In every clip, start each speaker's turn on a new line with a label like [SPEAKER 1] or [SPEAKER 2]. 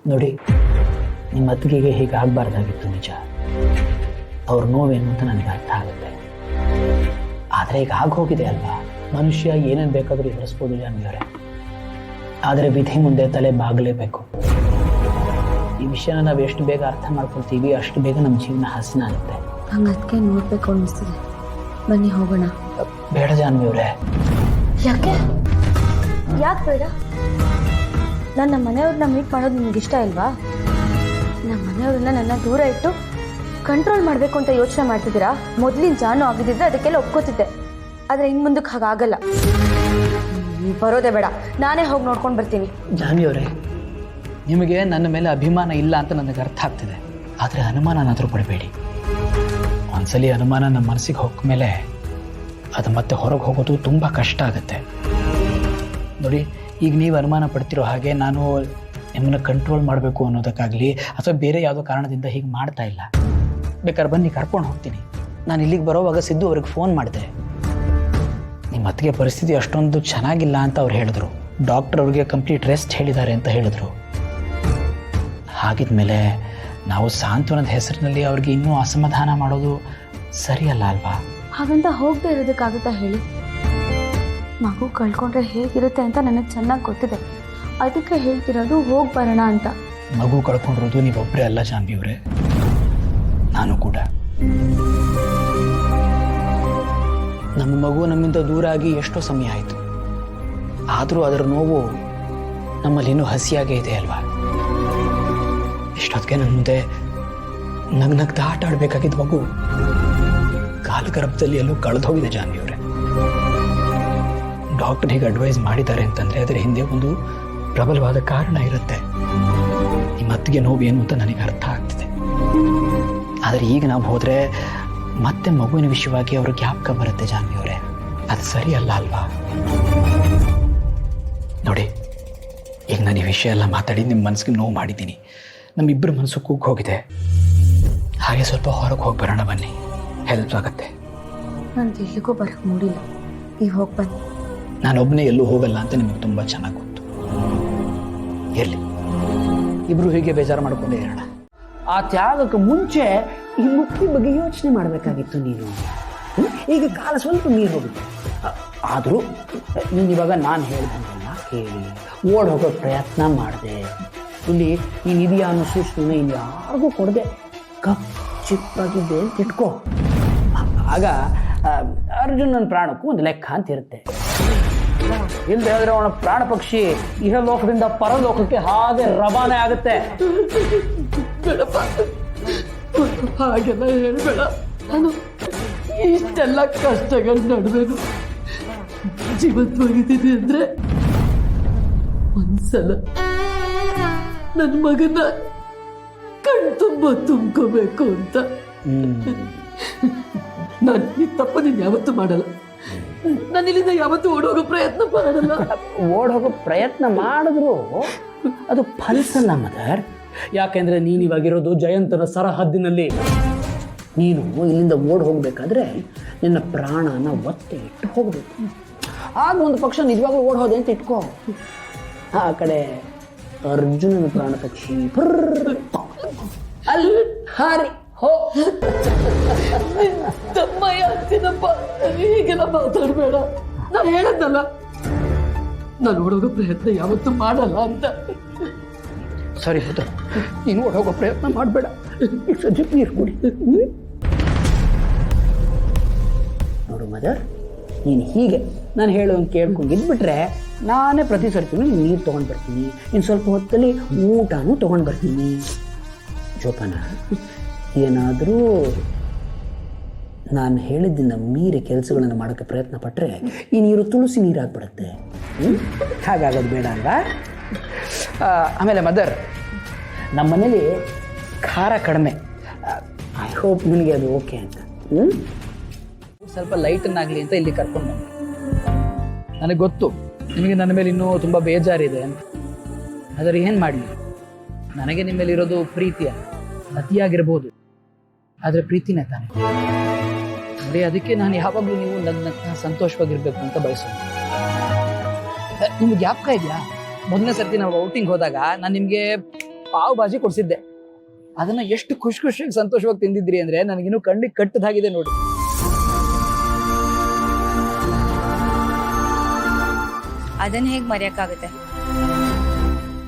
[SPEAKER 1] ನೋಡಿ, ನಿಮ್ಮ ಅತ್ತಿಗೆಗೆ ಹೀಗೆ ಆಗಬಾರ್ದಾಗಿತ್ತು ನಿಜ. ಅವ್ರ ನೋವೇನು ಅಂತ ನನಗೆ ಅರ್ಥ ಆಗುತ್ತೆ. ಆದರೆ ಈಗ ಆಗೋಗಿದೆ ಅಲ್ವಾ. ಮನುಷ್ಯ ಏನೇನು ಬೇಕಾದರೂ ಎದುರಿಸ್ಬೋದು ಜಾನ್ವಿಯವರೇ, ಆದರೆ ವಿಧಿ ಮುಂದೆ ತಲೆ ಬಾಗಲೇಬೇಕು. ಈ ವಿಷಯನ ನಾವು ಎಷ್ಟು ಬೇಗ ಅರ್ಥ ಮಾಡ್ಕೊಳ್ತೀವಿ ಅಷ್ಟು ಬೇಗ ನಮ್ಮ ಜೀವನ ಹಸನ ಆಗುತ್ತೆ.
[SPEAKER 2] ಹಂಗೆ ಅದಕ್ಕೆ ನೋಡ್ಬೇಕು ಅನ್ನಿಸ್ತಿದೆ. ಬನ್ನಿ ಹೋಗೋಣ.
[SPEAKER 1] ಬೇಡ ಜಾನ್ವಿಯವರೇ.
[SPEAKER 2] ಯಾಕೆ ಬೇಡ? ನಾನು ನಮ್ಮ ಮನೆಯವ್ರನ್ನ ಮೀಟ್ ಮಾಡೋದು ನಿಮ್ಗೆ ಇಷ್ಟ ಇಲ್ವಾ? ನಮ್ಮ ಮನೆಯವ್ರನ್ನ ನನ್ನ ದೂರ ಇಟ್ಟು ಕಂಟ್ರೋಲ್ ಮಾಡಬೇಕು ಅಂತ ಯೋಚನೆ ಮಾಡ್ತಿದ್ದೀರಾ? ಮೊದಲಿನ ಜಾನು ಆಗಿದ್ದಿದ್ರೆ ಅದಕ್ಕೆಲ್ಲ ಒಪ್ಕೋತಿದ್ದೆ, ಆದರೆ ಇನ್ನು ಮುಂದಕ್ಕೆ ಹಾಗಾಗಲ್ಲ. ನೀವು ಬರೋದೇ ಬೇಡ, ನಾನೇ ಹೋಗಿ ನೋಡ್ಕೊಂಡು ಬರ್ತೀನಿ.
[SPEAKER 1] ಜಾನ್ವಿಯವರೇ, ನಿಮಗೆ ನನ್ನ ಮೇಲೆ ಅಭಿಮಾನ ಇಲ್ಲ ಅಂತ ನನಗೆ ಅರ್ಥ ಆಗ್ತಿದೆ, ಆದರೆ ಅನುಮಾನನಾದರೂ ಪಡಬೇಡಿ. ಒಂದ್ಸಲಿ ಅನುಮಾನ ನಮ್ಮ ಮನಸ್ಸಿಗೆ ಹೋಗ ಮೇಲೆ ಅದು ಮತ್ತೆ ಹೊರಗೆ ಹೋಗೋದು ತುಂಬ ಕಷ್ಟ ಆಗುತ್ತೆ. ನೋಡಿ, ಈಗ ನೀವು ಅನುಮಾನ ಪಡ್ತಿರೋ ಹಾಗೆ ನಾನು ನಿಮ್ಮನ್ನು ಕಂಟ್ರೋಲ್ ಮಾಡಬೇಕು ಅನ್ನೋದಕ್ಕಾಗಲಿ ಅಥವಾ ಬೇರೆ ಯಾವುದೋ ಕಾರಣದಿಂದ ಹೀಗೆ ಮಾಡ್ತಾ ಇಲ್ಲ. ಬೇಕಾದ್ರೆ ಬನ್ನಿ, ಕರ್ಕೊಂಡು ಹೋಗ್ತೀನಿ. ನಾನು ಇಲ್ಲಿಗೆ ಬರೋವಾಗ ಸಿದ್ದು ಅವ್ರಿಗೆ ಫೋನ್ ಮಾಡಿದೆ. ನಿಮ್ಮ ಅತ್ತಿಗೆ ಪರಿಸ್ಥಿತಿ ಅಷ್ಟೊಂದು ಚೆನ್ನಾಗಿಲ್ಲ ಅಂತ ಅವ್ರು ಹೇಳಿದ್ರು. ಡಾಕ್ಟರ್ ಅವ್ರಿಗೆ ಕಂಪ್ಲೀಟ್ ರೆಸ್ಟ್ ಹೇಳಿದ್ದಾರೆ ಅಂತ ಹೇಳಿದ್ರು. ಹಾಗಿದ್ಮೇಲೆ ನಾವು ಸಾಂತ್ವನದ ಹೆಸರಿನಲ್ಲಿ ಅವ್ರಿಗೆ ಇನ್ನೂ ಅಸಮಾಧಾನ ಮಾಡೋದು ಸರಿಯಲ್ಲ ಅಲ್ವಾ?
[SPEAKER 2] ಹಾಗಂತ ಹೋಗದೆ ಇರೋದಕ್ಕಾಗುತ್ತಾ ಹೇಳಿ? ಮಗು ಕಳ್ಕೊಂಡ್ರೆ ಹೇಗಿರುತ್ತೆ ಅಂತ ನನಗೆ ಚೆನ್ನಾಗಿ ಗೊತ್ತಿದೆ. ಅದಕ್ಕೆ ಹೇಳ್ತಿರೋದು ಹೋಗಿ ಬರೋಣ ಅಂತ.
[SPEAKER 1] ಮಗು ಕಳ್ಕೊಂಡಿರೋದು ನೀವೊಬ್ಬರೇ ಅಲ್ಲ ಜಾನ್ವಿಯವರೇ, ನಾನು ಕೂಡ. ನಮ್ಮ ಮಗು ನಮ್ಮಿಂದ ದೂರ ಆಗಿ ಎಷ್ಟೋ ಸಮಯ ಆಯಿತು. ಆದರೂ ಅದರ ನೋವು ನಮ್ಮಲ್ಲಿ ಇನ್ನೂ ಹಸಿಯಾಗೇ ಇದೆ ಅಲ್ವಾ? ಇಷ್ಟೊತ್ತಿಗೆ ನನ್ನ ಮುಂದೆ ನಗ್ನಗ್ತಾ ಆಟ ಆಡಬೇಕಾಗಿದ್ದ ಮಗು ಕಾಲಗರ್ಭದಲ್ಲಿ ಎಲ್ಲೂ ಕಳೆದೋಗಿದೆ ಜಾನ್ವಿಯವರೇ. ಡಾಕ್ಟರ್ ಹೀಗೆ ಅಡ್ವೈಸ್ ಮಾಡಿದ್ದಾರೆ ಅಂತಂದರೆ ಅದರ ಹಿಂದೆ ಒಂದು ಪ್ರಬಲವಾದ ಕಾರಣ ಇರುತ್ತೆ. ನಿಮ್ಮ ಅತ್ತಿಗೆ ನೋವು ಏನು ಅಂತ ನನಗೆ ಅರ್ಥ ಆಗ್ತಿದೆ. ಆದರೆ ಈಗ ನಾವು ಹೋದರೆ ಮತ್ತೆ ಮಗುವಿನ ವಿಷಯವಾಗಿ ಅವರು ಜ್ಞಾಪಕ ಬರುತ್ತೆ ಜಾನ್ವಿಯವರೇ. ಅದು ಸರಿಯಲ್ಲ ಅಲ್ವಾ? ನೋಡಿ, ಈಗ ನಾನು ಈ ವಿಷಯ ಎಲ್ಲ ಮಾತಾಡಿ ನಿಮ್ಮ ಮನಸ್ಸಿಗೆ ನೋವು ಮಾಡಿದ್ದೀನಿ. ನಮ್ಮಿಬ್ಬರ ಮನಸ್ಸು ಕೂಗ್ ಹೋಗಿದೆ. ಹಾಗೆ ಸ್ವಲ್ಪ ಹೊರಗೆ ಹೋಗಿ ಬರೋಣ ಬನ್ನಿ, ಹೆಲ್ಪ್ ಆಗುತ್ತೆ.
[SPEAKER 2] ನಾನು ಎಲ್ಲಿಗೂ ಬರೋಕ್ಕೆ ಮೂಡಿಲ್ಲ, ನೀವು ಹೋಗಿ ಬನ್ನಿ.
[SPEAKER 1] ನಾನೊಬ್ಬನೇ ಎಲ್ಲೂ ಹೋಗಲ್ಲ ಅಂತ ನಿಮಗೆ ತುಂಬ ಚೆನ್ನಾಗಿ ಗೊತ್ತು. ಇರಲಿ, ಇಬ್ರು ಹೀಗೆ ಬೇಜಾರು ಮಾಡ್ಕೊಂಡೇ ಇರೋಣ. ಆ ತ್ಯಾಗಕ್ಕೆ ಮುಂಚೆ ಈ ಮುಕ್ತಿ ಬಗ್ಗೆ ಯೋಚನೆ ಮಾಡಬೇಕಾಗಿತ್ತು ನೀನು. ಈಗ ಕಾಲ ಸ್ವಲ್ಪ ಮೀರಿ ಹೋಗುತ್ತೆ. ಆದರೂ ನೀನು ಇವಾಗ ನಾನು ಹೇಳ್ದಂಗೆಲ್ಲ ಕೇಳಿ ಓಡ್ ಹೋಗೋ ಪ್ರಯತ್ನ ಮಾಡಿದೆ. ಇಲ್ಲಿ ನೀನು ಇದೆಯಾ ಅನ್ನೋ ಸೂಚನೆ ಇಲ್ಲಿ ಯಾರಿಗೂ ಕೊಡದೆ ಚಿಪ್ಪಾಗಿದ್ದೆ ಅಂತ ಇಟ್ಕೋ. ಆಗ ಅರ್ಜುನ್ ನನ್ನ ಪ್ರಾಣಕ್ಕೂ ಒಂದು ಲೆಕ್ಕ ಅಂತ ಇರುತ್ತೆ. ಇಲ್ಲದೆ ಹೇಳಿದ್ರೆ ಅವನ ಪ್ರಾಣ ಪಕ್ಷಿ ಇಹಲೋಕದಿಂದ ಪರಲೋಕಕ್ಕೆ ಹಾಗೆ ರವಾನೆ ಆಗುತ್ತೆ.
[SPEAKER 3] ಹಾಗೆಲ್ಲ ಹೇಳ್ಬೇಡ. ನಾನು ಇಷ್ಟೆಲ್ಲ ಕಷ್ಟಗಳ ನಡುವೆನು ಜೀವಂತವಾಗಿದ್ದೀನಿ ಅಂದ್ರೆ ಒಂದ್ಸಲ ನನ್ನ ಮಗನ ಕಣ್ತುಂಬ ತುಂಬ್ಕೋಬೇಕು ಅಂತ. ನಾನು ಈ ತಪ್ಪ ನೀನು ಯಾವತ್ತೂ ಮಾಡಲ್ಲ. ನಾನು ಇಲ್ಲಿಂದ ಯಾವತ್ತೂ ಓಡೋಗೋ ಪ್ರಯತ್ನ ಮಾಡಲ್ಲ.
[SPEAKER 1] ಓಡೋಗೋ ಪ್ರಯತ್ನ ಮಾಡಿದ್ರು ಅದು ಫಲಿಸಲ್ಲ ಮದರ್. ಯಾಕೆಂದ್ರೆ ನೀನು ಇವಾಗಿರೋದು ಜಯಂತನ ಸರಹದ್ದಿನಲ್ಲಿ. ನೀನು ಇಲ್ಲಿಂದ ಓಡ್ ಹೋಗ್ಬೇಕಾದ್ರೆ ನಿನ್ನ ಪ್ರಾಣನ ಒತ್ತೆ ಇಟ್ಟು ಹೋಗ್ಬೇಕು. ಆಗ ಒಂದು ಪಕ್ಷ ನಿಜವಾಗ್ಲೂ ಓಡ್ ಹೋದೆ ಅಂತ ಇಟ್ಕೋ. ಆ ಕಡೆ ಅರ್ಜುನನ ಪ್ರಾಣ ಪಕ್ಷಿ ಅಲ್ಲಿ ಹಾರಿ ಹೋ.
[SPEAKER 3] ತಮ್ಮಯ್ಯ ಅಂತೀನಪ್ಪ, ಹೀಗೆಲ್ಲ ಮಾತಾಡಬೇಡ. ನಾನು ಹೇಳದ್ದಲ್ಲ, ನಾನು ಓಡೋಗೋ ಪ್ರಯತ್ನ ಯಾವತ್ತೂ ಮಾಡಲ್ಲ ಅಂತ.
[SPEAKER 1] ಸರಿ ಪುತ್ರ, ನೀನು ಓಡೋಗೋ ಪ್ರಯತ್ನ ಮಾಡಬೇಡ. ಸದ್ಯಕ್ಕೆ ನೀರು ಕುಡಿ. ನೋಡು ಮದರ್, ನೀನು ಹೀಗೆ ನಾನು ಹೇಳೋಂಗೆ ಕೇಳ್ಕೊಂಡು ಇದ್ಬಿಟ್ರೆ ನಾನೇ ಪ್ರತಿ ಸರ್ತಿನೂ ನೀರು ತೊಗೊಂಡು ಬರ್ತೀನಿ. ಇನ್ನು ಸ್ವಲ್ಪ ಹೊತ್ತಲ್ಲಿ ಊಟನೂ ತೊಗೊಂಡು ಬರ್ತೀನಿ. ಜೋಪಾನ, ಏನಾದರೂ ನಾನು ಹೇಳಿದ್ದನ್ನು ಮೀರಿ ಕೆಲಸಗಳನ್ನು ಮಾಡೋಕ್ಕೆ ಪ್ರಯತ್ನ ಪಟ್ಟರೆ ಈ ನೀರು ತುಳಸಿ ನೀರಾಗ್ಬಿಡುತ್ತೆ. ಹಾಗಾಗೋದು ಬೇಡ ಅಲ್ವಾ? ಆಮೇಲೆ ಮದರ್, ನಮ್ಮ ಮನೇಲಿ ಖಾರ ಕಡಿಮೆ. ಐ ಹೋಪ್ ನಿನಗೆ ಅದು ಓಕೆ ಅಂತ. ಸ್ವಲ್ಪ ಲೈಟನ್ನಾಗಲಿ ಅಂತ ಇಲ್ಲಿ ಕರ್ಕೊಂಡು ಬಂದೆ. ನನಗೆ ಗೊತ್ತು ನಿಮಗೆ ನನ್ನ ಮೇಲೆ ಇನ್ನೂ ತುಂಬ ಬೇಜಾರಿದೆ ಅಂತ. ಆದರೆ ಏನು ಮಾಡಲಿ, ನನಗೆ ನಿಮ್ಮ ಮೇಲೆ ಇರೋದು ಪ್ರೀತಿಯ ಅತಿಯಾಗಿರ್ಬೋದು, ಆದರೆ ಪ್ರೀತಿನೇ ತಾನೆ ನೋಡಿ. ಅದಕ್ಕೆ ನಾನು ಯಾವಾಗಲೂ ನೀವು ನನ್ನ ಸಂತೋಷವಾಗಿರ್ಬೇಕು ಅಂತ ಬಯಸೋದು. ನಿಮ್ಗೆ ಜ್ಞಾಪಕ ಇದೆಯಾ, ಮೊದಲನೇ ಸರ್ತಿ ನಾವು ಔಟಿಂಗ್ ಹೋದಾಗ ನಾನು ನಿಮಗೆ ಪಾವ್ ಭಾಜಿ ಕೊಡ್ಸಿದ್ದೆ. ಅದನ್ನ ಎಷ್ಟು ಖುಷಿಯಾಗಿ ಸಂತೋಷವಾಗಿ ತಿಂದಿದ್ರಿ ಅಂದ್ರೆ ನನಗಿನ್ನೂ ಕಣ್ಣಿಗೆ ಕಟ್ಟದಾಗಿದೆ ನೋಡಿ.
[SPEAKER 2] ಅದನ್ನ ಹೇಗೆ ಮರೆಯಕ್ಕಾಗುತ್ತೆ?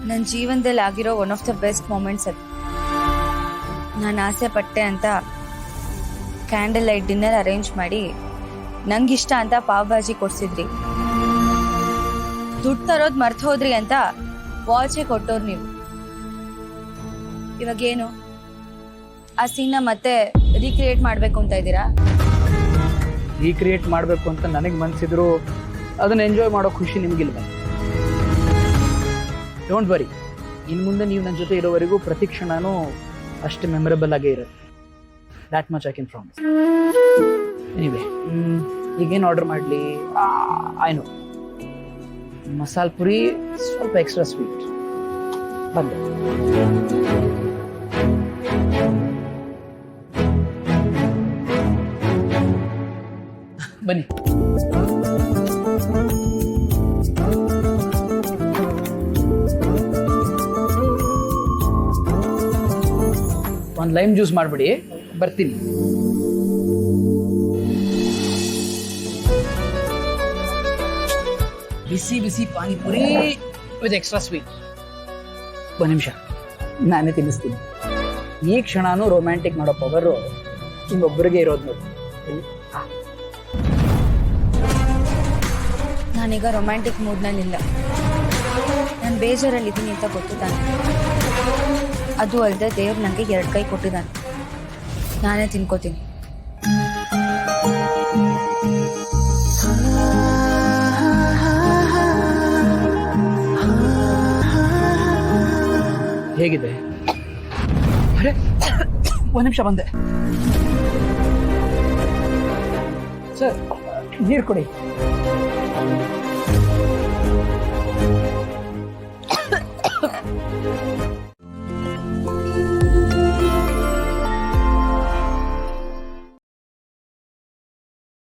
[SPEAKER 2] ನನ್ನ ಜೀವನದಲ್ಲಿ ಆಗಿರೋ one of the best moments ಅದು. ನಾನು ಆಸೆ ಪಟ್ಟೆ ಅಂತ ಕ್ಯಾಂಡಲ್ ಲೈಟ್ ಡಿನ್ನರ್ ಅರೇಂಜ್ ಮಾಡಿ ನಂಗಿಷ್ಟ ಅಂತ ಪಾವ್ ಭಾಜಿ ಕೊಡ್ಸಿದ್ರಿ. ದುಡ್ಡು ತರೋದು ಮರ್ತು ಹೋದ್ರಿ ಅಂತ ವಾಚೆ ಕೊಟ್ಟೋರು ನೀವು. ಇವಾಗೇನು ಆ ಸೀನ್ನ ಮತ್ತೆ ರೀಕ್ರಿಯೇಟ್ ಮಾಡ್ಬೇಕು ಅಂತ ಇದ್ದೀರಾ?
[SPEAKER 1] ರೀಕ್ರಿಯೇಟ್ ಮಾಡಬೇಕು ಅಂತ ನನಗೆ ಮನ್ಸಿದ್ರು ಅದನ್ನ ಎಂಜಾಯ್ ಮಾಡೋ ಖುಷಿ ನಿಮ್ಗಿಲ್ವ? ಡೋಂಟ್ ವರಿ, ಇನ್ನು ಮುಂದೆ ನೀವು ನನ್ನ ಜೊತೆ ಇರೋವರೆಗೂ ಪ್ರತಿ ಕ್ಷಣನೂ ಅಷ್ಟು ಮೆಮೊರೇಬಲ್ ಆಗೇ ಇರುತ್ತೆ. That much I can promise. Anyway, ಈಗೇನು ಆರ್ಡರ್ ಮಾಡಲಿ? ಐ ನೋ, ಮಸಾಲೆ ಪುರಿ ಸ್ವಲ್ಪ ಎಕ್ಸ್ಟ್ರಾ ಸ್ವೀಟ್. ಬಂದೆ. ಬನ್ನಿ. ಒಂದು ಲೈಮ್ ಜ್ಯೂಸ್ ಮಾಡ್ಬಿಡಿ, ಬರ್ತೀನಿ. ಬಿಸಿ ಬಿಸಿ ಪಾನಿಪುರಿ ವಿತ್ ಎಕ್ಸ್ಟ್ರಾ ಸ್ವೀಟ್. ಒಂದು ನಿಮಿಷ, ನಾನೇ ತಿನ್ನಿಸ್ತೀನಿ. ಈ ಕ್ಷಣನೂ ರೊಮ್ಯಾಂಟಿಕ್ ಮಾಡೋ ಪವರು ನಿಮ್ಮೊಬ್ಬರಿಗೆ ಇರೋದು ನೋಡಿ.
[SPEAKER 2] ನಾನೀಗ ರೊಮ್ಯಾಂಟಿಕ್ ಮೂಡ್ನಲ್ಲಿಲ್ಲ. ನಾನು ಬೇಜಾರಲ್ಲಿದ್ದೀನಿ ಅಂತ ಗೊತ್ತು ತಾನೆ. ಅದು ಅಲ್ಲದೆ ದೇವ್ರು ನನಗೆ 2 ಕೈ ಕೊಟ್ಟಿದ್ದಾನೆ. ನಾನೇ ತಿನ್ಕೋತೀನಿ.
[SPEAKER 1] ಹೇಗಿದೆ? ಅರೆ, ಒಂದು ನಿಮಿಷ ಬಂದೆ. ಸರ್, ನೀರು ಕೊಡಿ.